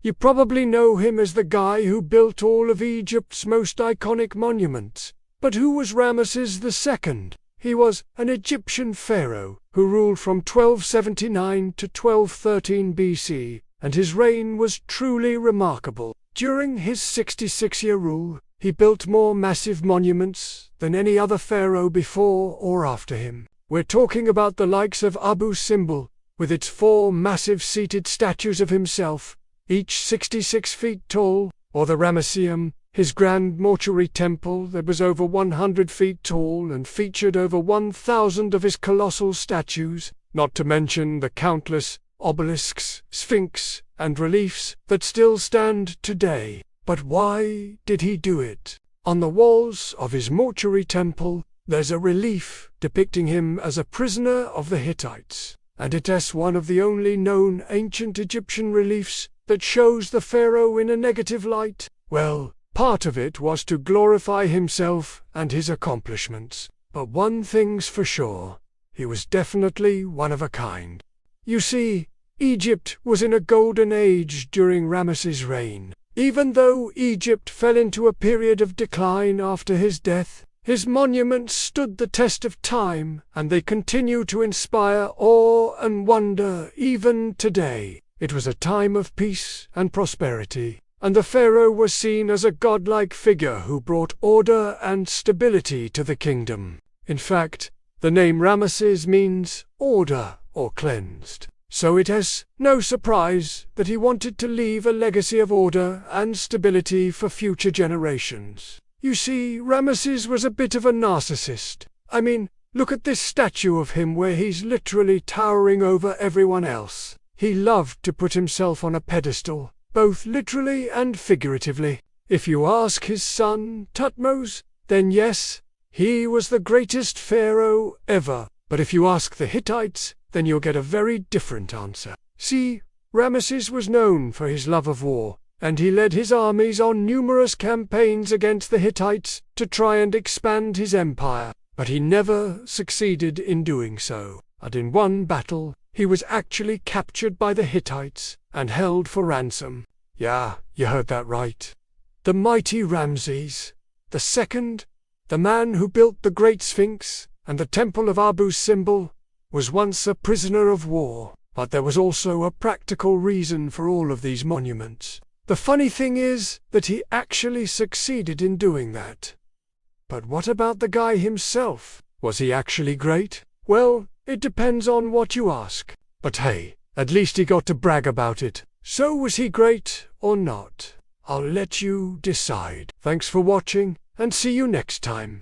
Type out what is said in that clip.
You probably know him as the guy who built all of Egypt's most iconic monuments. But who was Ramesses II? He was an Egyptian pharaoh who ruled from 1279 to 1213 BC, and his reign was truly remarkable. During his 66-year rule, he built more massive monuments than any other pharaoh before or after him. We're talking about the likes of Abu Simbel, with its 4 massive seated statues of himself, each 66 feet tall, or the Ramesseum, his grand mortuary temple that was over 100 feet tall and featured over 1,000 of his colossal statues, not to mention the countless obelisks, sphinx, and reliefs that still stand today. But why did he do it? On the walls of his mortuary temple, there's a relief depicting him as a prisoner of the Hittites, and it is one of the only known ancient Egyptian reliefs that shows the pharaoh in a negative light. Well, part of it was to glorify himself and his accomplishments, but one thing's for sure, he was definitely one of a kind. You see, Egypt was in a golden age during Ramesses' reign. Even though Egypt fell into a period of decline after his death, his monuments stood the test of time, and they continue to inspire awe and wonder even today. It was a time of peace and prosperity, and the pharaoh was seen as a godlike figure who brought order and stability to the kingdom. In fact, the name Ramesses means order or cleansed, so it is no surprise that he wanted to leave a legacy of order and stability for future generations. You see, Ramesses was a bit of a narcissist. I mean, look at this statue of him where he's literally towering over everyone else. He loved to put himself on a pedestal, both literally and figuratively. If you ask his son, Thutmose, then yes, he was the greatest pharaoh ever. But if you ask the Hittites, then you'll get a very different answer. See, Ramesses was known for his love of war, and he led his armies on numerous campaigns against the Hittites to try and expand his empire, but he never succeeded in doing so. And in one battle, he was actually captured by the Hittites and held for ransom. Yeah, you heard that right. The mighty Ramesses II, the man who built the Great Sphinx and the Temple of Abu Simbel, was once a prisoner of war, but there was also a practical reason for all of these monuments. The funny thing is that he actually succeeded in doing that. But what about the guy himself? Was he actually great? Well, it depends on what you ask. But hey, at least he got to brag about it. So was he great or not? I'll let you decide. Thanks for watching, and see you next time.